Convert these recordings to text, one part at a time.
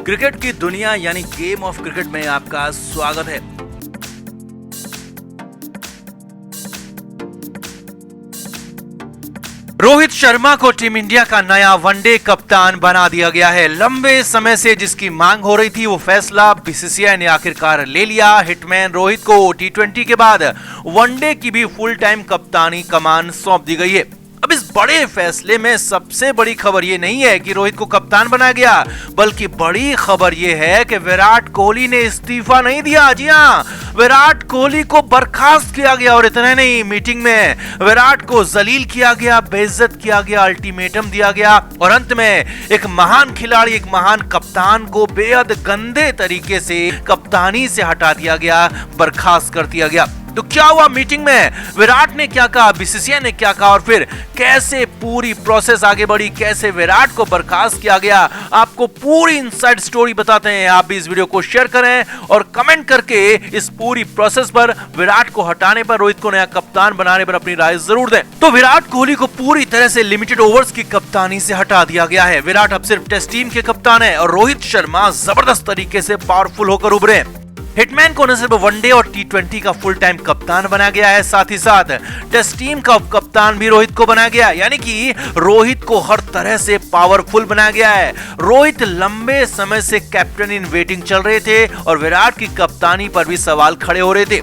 Cricket की दुनिया यानी गेम ऑफ क्रिकेट में आपका स्वागत है। रोहित शर्मा को टीम इंडिया का नया वनडे कप्तान बना दिया गया है। लंबे समय से जिसकी मांग हो रही थी वो फैसला बीसीसीआई ने आखिरकार ले लिया। हिटमैन रोहित को टी20 के बाद वनडे की भी फुल टाइम कप्तानी कमान सौंप दी गई है। अब इस बड़े फैसले में सबसे बड़ी खबर ये नहीं है कि रोहित को कप्तान बनाया गया, बल्कि बड़ी खबर ये है कि विराट कोहली ने इस्तीफा नहीं दिया। जी हाँ, विराट कोहली को बर्खास्त किया गया और इतना नहीं, मीटिंग में विराट को जलील किया गया, बेइज्जत किया गया, अल्टीमेटम दिया गया और अंत में एक महान खिलाड़ी, एक महान कप्तान को बेहद गंदे तरीके से कप्तानी से हटा दिया गया, बर्खास्त कर दिया गया। तो क्या हुआ मीटिंग में, विराट ने क्या कहा, बीसीसीआई ने क्या कहा और फिर कैसे पूरी प्रोसेस आगे बढ़ी, कैसे विराट को बर्खास्त किया गया, आपको पूरी इनसाइड स्टोरी बताते हैं। आप भी इस वीडियो को शेयर करें और कमेंट करके इस पूरी प्रोसेस पर, विराट को हटाने पर, रोहित को नया कप्तान बनाने पर अपनी राय जरूर दें। तो विराट कोहली को पूरी तरह से लिमिटेड ओवर्स की कप्तानी से हटा दिया गया है। विराट अब सिर्फ टेस्ट टीम के कप्तान है और रोहित शर्मा जबरदस्त तरीके से पावरफुल होकर उभरे। हिटमैन को न सिर्फ वनडे और टी20 का फुल टाइम कप्तान बनाया गया है, साथ ही साथ टेस्ट टीम का कप्तान भी रोहित को बनाया गया है। यानी कि रोहित को हर तरह से पावरफुल बनाया गया है। रोहित लंबे समय से कैप्टन इन वेटिंग चल रहे थे और विराट की कप्तानी पर भी सवाल खड़े हो रहे थे।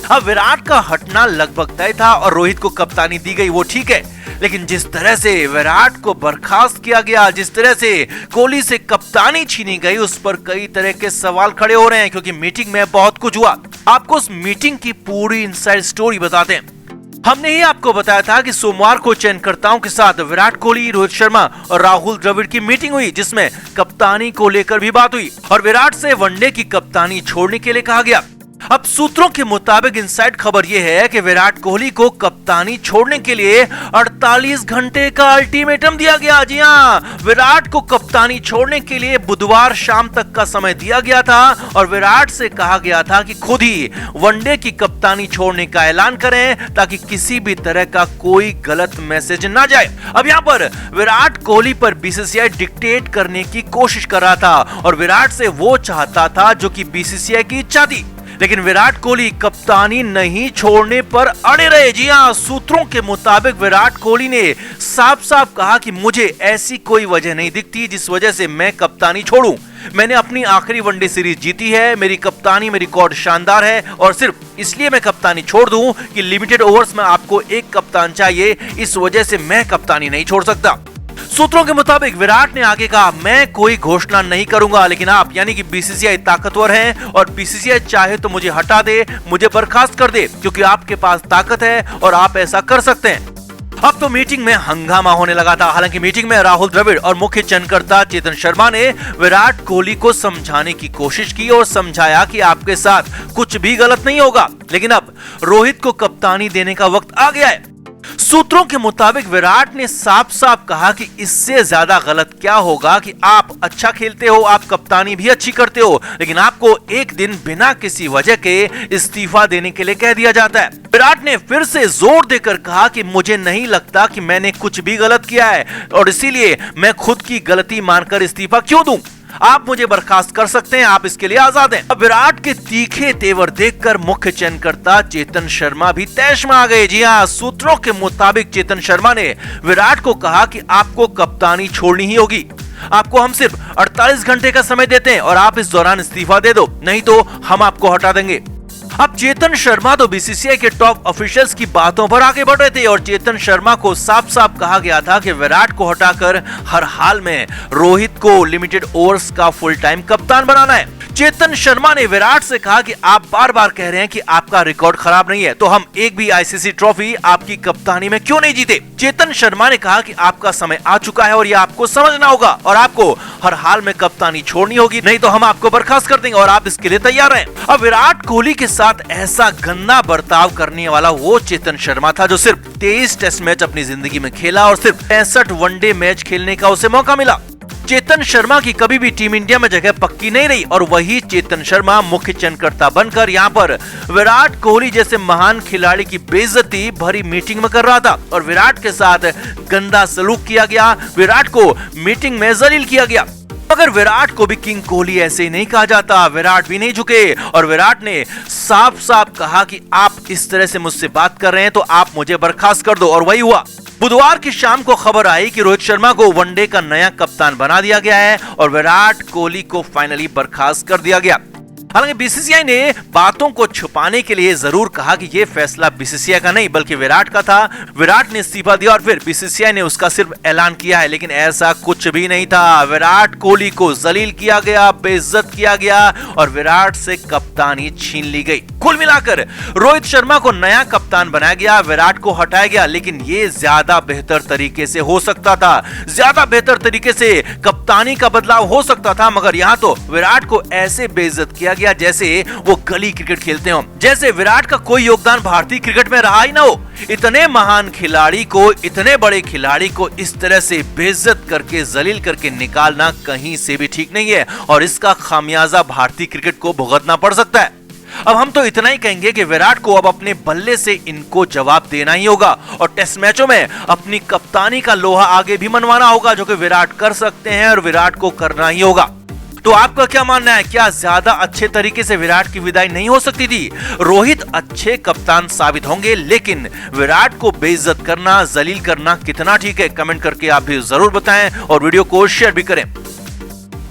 अब विराट का हटना लगभग तय था और रोहित को कप्तानी दी गई, वो ठीक है, लेकिन जिस तरह से विराट को बर्खास्त किया गया, जिस तरह से कोहली से कप्तानी छीनी गई, उस पर कई तरह के सवाल खड़े हो रहे हैं क्योंकि मीटिंग में बहुत कुछ हुआ। आपको उस मीटिंग की पूरी इनसाइड स्टोरी बताते हैं। हमने ही आपको बताया था कि सोमवार को चयनकर्ताओं के साथ विराट कोहली, रोहित शर्मा और राहुल द्रविड़ की मीटिंग हुई, जिसमें कप्तानी को लेकर भी बात हुई और विराट से वनडे की कप्तानी छोड़ने के लिए कहा गया। अब सूत्रों के मुताबिक इनसाइड खबर यह है कि विराट कोहली को कप्तानी छोड़ने के लिए 48 घंटे का अल्टीमेटम दिया गया। जी हां, विराट को कप्तानी छोड़ने के लिए बुधवार शाम तक का समय दिया गया था और विराट से कहा गया था कि खुद ही वनडे की कप्तानी छोड़ने का ऐलान करें ताकि किसी भी तरह का कोई गलत मैसेज ना जाए। अब यहां पर विराट कोहली पर बीसीसीआई डिक्टेट करने की कोशिश कर रहा था और विराट से वो चाहता था जो कि बीसीसीआई की इच्छा थी, लेकिन विराट कोहली कप्तानी नहीं छोड़ने पर अड़े रहे। जी हां, सूत्रों के मुताबिक विराट कोहली ने साफ साफ कहा कि मुझे ऐसी कोई वजह नहीं दिखती जिस वजह से मैं कप्तानी छोड़ूं। मैंने अपनी आखिरी वनडे सीरीज जीती है, मेरी कप्तानी में रिकॉर्ड शानदार है और सिर्फ इसलिए मैं कप्तानी छोड़ दूं कि लिमिटेड ओवर्स में आपको एक कप्तान चाहिए, इस वजह से मैं कप्तानी नहीं छोड़ सकता। सूत्रों के मुताबिक विराट ने आगे कहा, मैं कोई घोषणा नहीं करूंगा, लेकिन आप यानी कि बीसीसीआई ताकतवर हैं और बीसीसीआई चाहे तो मुझे हटा दे, मुझे बर्खास्त कर दे, क्योंकि आपके पास ताकत है और आप ऐसा कर सकते हैं। अब तो मीटिंग में हंगामा होने लगा था। हालांकि मीटिंग में राहुल द्रविड़ और मुख्य चयनकर्ता चेतन शर्मा ने विराट कोहली को समझाने की कोशिश की और समझाया कि आपके साथ कुछ भी गलत नहीं होगा, लेकिन अब रोहित को कप्तानी देने का वक्त आ गया है। सूत्रों के मुताबिक विराट ने साफ साफ कहा कि इससे ज्यादा गलत क्या होगा कि आप अच्छा खेलते हो, आप कप्तानी भी अच्छी करते हो, लेकिन आपको एक दिन बिना किसी वजह के इस्तीफा देने के लिए कह दिया जाता है। विराट ने फिर से जोर देकर कहा कि मुझे नहीं लगता कि मैंने कुछ भी गलत किया है और इसीलिए मैं खुद की गलती मानकर इस्तीफा क्यों दूं। आप मुझे बर्खास्त कर सकते हैं, आप इसके लिए आजाद हैं। अब विराट के तीखे तेवर देखकर मुख्य चयनकर्ता चेतन शर्मा भी तैश में आ गए। जी हां, सूत्रों के मुताबिक चेतन शर्मा ने विराट को कहा कि आपको कप्तानी छोड़नी ही होगी। आपको हम सिर्फ 48 घंटे का समय देते हैं और आप इस दौरान इस्तीफा दे दो, नहीं तो हम आपको हटा देंगे। अब चेतन शर्मा तो बीसीसीआई के टॉप ऑफिशियल्स की बातों पर आगे बढ़ रहे थे और चेतन शर्मा को साफ साफ कहा गया था कि विराट को हटाकर हर हाल में रोहित को लिमिटेड ओवर्स का फुल टाइम कप्तान बनाना है। चेतन शर्मा ने विराट से कहा कि आप बार बार कह रहे हैं कि आपका रिकॉर्ड खराब नहीं है, तो हम एक भी आईसीसी ट्रॉफी आपकी कप्तानी में क्यों नहीं जीते। चेतन शर्मा ने कहा कि आपका समय आ चुका है और ये आपको समझना होगा और आपको हर हाल में कप्तानी छोड़नी होगी, नहीं तो हम आपको बर्खास्त कर देंगे और आप इसके लिए तैयार हैं। अब विराट कोहली के साथ ऐसा गंदा बर्ताव करने वाला वो चेतन शर्मा था जो सिर्फ 23 टेस्ट मैच अपनी जिंदगी में खेला और सिर्फ 65 वनडे मैच खेलने का उसे मौका मिला। चेतन शर्मा की कभी भी टीम इंडिया में जगह पक्की नहीं रही और वही चेतन शर्मा मुख्य चयनकर्ता बनकर यहाँ पर विराट कोहली जैसे महान खिलाड़ी की बेइज्जती भरी मीटिंग में कर रहा था और विराट के साथ गंदा सलूक किया गया, विराट को मीटिंग में जलील किया गया। मगर विराट को भी किंग कोहली ऐसे ही नहीं कहा जाता। विराट भी नहीं झुके और विराट ने साफ साफ कहा कि आप इस तरह से मुझसे बात कर रहे हैं तो आप मुझे बर्खास्त कर दो, और वही हुआ। बुधवार की शाम को खबर आई कि रोहित शर्मा को वनडे का नया कप्तान बना दिया गया है और विराट कोहली को फाइनली बर्खास्त कर दिया गया। हालांकि बीसीसीआई ने बातों को छुपाने के लिए जरूर कहा कि यह फैसला बीसीसीआई का नहीं बल्कि विराट का था। विराट ने इस्तीफा दिया और फिर बीसीसीआई ने उसका सिर्फ ऐलान किया है, लेकिन ऐसा कुछ भी नहीं था। विराट कोहली को जलील किया गया, बेइज्जत किया गया और विराट से कप्तानी छीन ली गई। कुल मिलाकर रोहित शर्मा को नया कप्तान बनाया गया, विराट को हटाया गया, लेकिन ये ज्यादा बेहतर तरीके से हो सकता था। ज्यादा बेहतर तरीके से कप्तानी का बदलाव हो सकता था, मगर यहां तो विराट को ऐसे बेइज्जत किया गया जैसे वो गली क्रिकेट खेलते हो, जैसे विराट का कोई योगदान भारतीय क्रिकेट में रहा ही ना हो। इतने महान खिलाड़ी को, इतने बड़े खिलाड़ी को इस तरह से बेइज्जत करके, जलील करके निकालना कहीं से भी ठीक नहीं है और इसका खामियाजा भारतीय क्रिकेट को भुगतना पड़ सकता है। अब हम तो इतना ही कहेंगे कि विराट को अब अपने बल्ले से इनको जवाब देना ही होगा और टेस्ट मैचों में अपनी कप्तानी का लोहा आगे भी मनवाना होगा, जो कि विराट कर सकते हैं और विराट को करना ही होगा। तो आपका क्या मानना है? क्या ज्यादा अच्छे तरीके से विराट की विदाई नहीं हो सकती थी? रोहित अच्छे कप्तान साबित होंगे, लेकिन विराट को बेइज्जत करना, जलील करना कितना ठीक है? कमेंट करके आप भी जरूर बताएं और वीडियो को शेयर भी करें।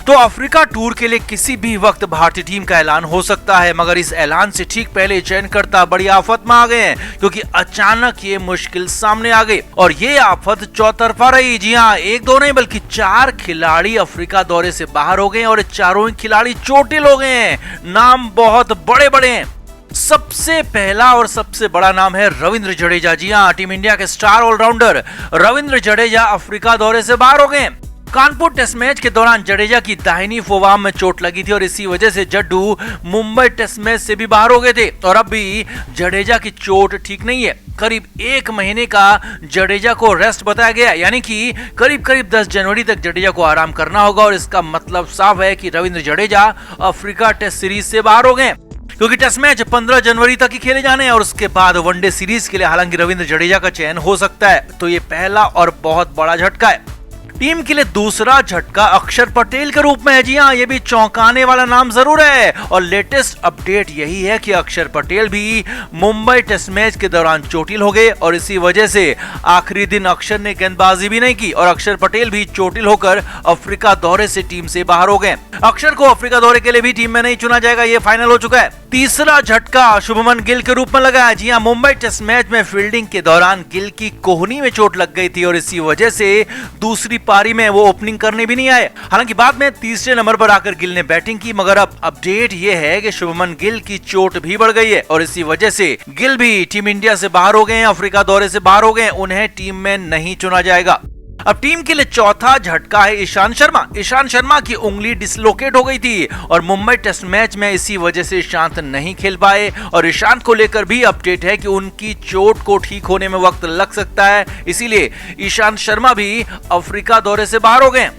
तो अफ्रीका टूर के लिए किसी भी वक्त भारतीय टीम का ऐलान हो सकता है, मगर इस ऐलान से ठीक पहले चयनकर्ता बड़ी आफत में आ गए हैं, क्योंकि अचानक ये मुश्किल सामने आ गई और ये आफत चौतरफा रही। जी हाँ, एक दो नहीं बल्कि 4 खिलाड़ी अफ्रीका दौरे से बाहर हो गए और चारों ही खिलाड़ी चोटिल हो गए हैं। नाम बहुत बड़े बड़े हैं। सबसे पहला और सबसे बड़ा नाम है रविंद्र जडेजा। जी हाँ, टीम इंडिया के star allrounder Ravindra Jadeja Africa दौरे से बाहर हो गए। कानपुर टेस्ट मैच के दौरान जडेजा की दाहिनी फोवार्म में चोट लगी थी और इसी वजह से जड्डू मुंबई टेस्ट मैच से भी बाहर हो गए थे और अब भी जडेजा की चोट ठीक नहीं है। करीब 1 महीने का जडेजा को रेस्ट बताया गया, यानी कि करीब 10 जनवरी तक जडेजा को आराम करना होगा और इसका मतलब साफ है कि Ravindra Jadeja Africa test series से बाहर हो गए, क्योंकि टेस्ट मैच 15 जनवरी तक ही खेले जाने हैं और उसके बाद वनडे सीरीज के लिए हालांकि रविंद्र जडेजा का चयन हो सकता है। तो ये पहला और बहुत बड़ा झटका है। टीम के लिए दूसरा झटका अक्षर पटेल के रूप में है। जी हाँ, ये भी चौंकाने वाला नाम जरूर है और लेटेस्ट अपडेट यही है कि अक्षर पटेल भी मुंबई टेस्ट मैच के दौरान चोटिल हो गए और इसी वजह से आखिरी दिन अक्षर ने गेंदबाजी भी नहीं की और अक्षर पटेल भी चोटिल होकर अफ्रीका दौरे से टीम से बाहर हो गए। अक्षर को अफ्रीका दौरे के लिए भी टीम में नहीं चुना जाएगा, ये फाइनल हो चुका है। तीसरा झटका शुभमन गिल के रूप में लगा है। जी हाँ, मुंबई टेस्ट मैच में फील्डिंग के दौरान गिल की कोहनी में चोट लग गई थी और इसी वजह से दूसरी पारी में वो ओपनिंग करने भी नहीं आए। हालांकि बाद में तीसरे नंबर पर आकर गिल ने बैटिंग की, मगर अब अपडेट ये है कि शुभमन गिल की चोट भी बढ़ गई है और इसी वजह से गिल भी टीम इंडिया से बाहर हो गए हैं, अफ्रीका दौरे से बाहर हो गए, उन्हें टीम में नहीं चुना जाएगा। अब टीम के लिए चौथा झटका है ईशांत शर्मा। ईशांत शर्मा की उंगली डिसलोकेट हो गई थी और मुंबई टेस्ट मैच में इसी वजह से ईशांत नहीं खेल पाए और ईशांत को लेकर भी अपडेट है कि उनकी चोट को ठीक होने में वक्त लग सकता है, इसीलिए ईशांत शर्मा भी अफ्रीका दौरे से बाहर हो गए।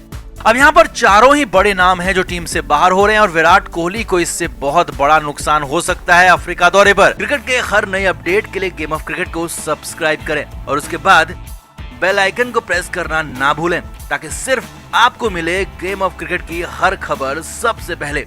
अब यहाँ पर चारों ही बड़े नाम हैं जो टीम से बाहर हो रहे हैं और विराट कोहली को इससे बहुत बड़ा नुकसान हो सकता है अफ्रीका दौरे पर। क्रिकेट के हर नए अपडेट के लिए गेम ऑफ क्रिकेट को सब्सक्राइब करें और उसके बाद बेल आइकन को प्रेस करना ना भूलें, ताकि सिर्फ आपको मिले गेम ऑफ क्रिकेट की हर खबर सबसे पहले।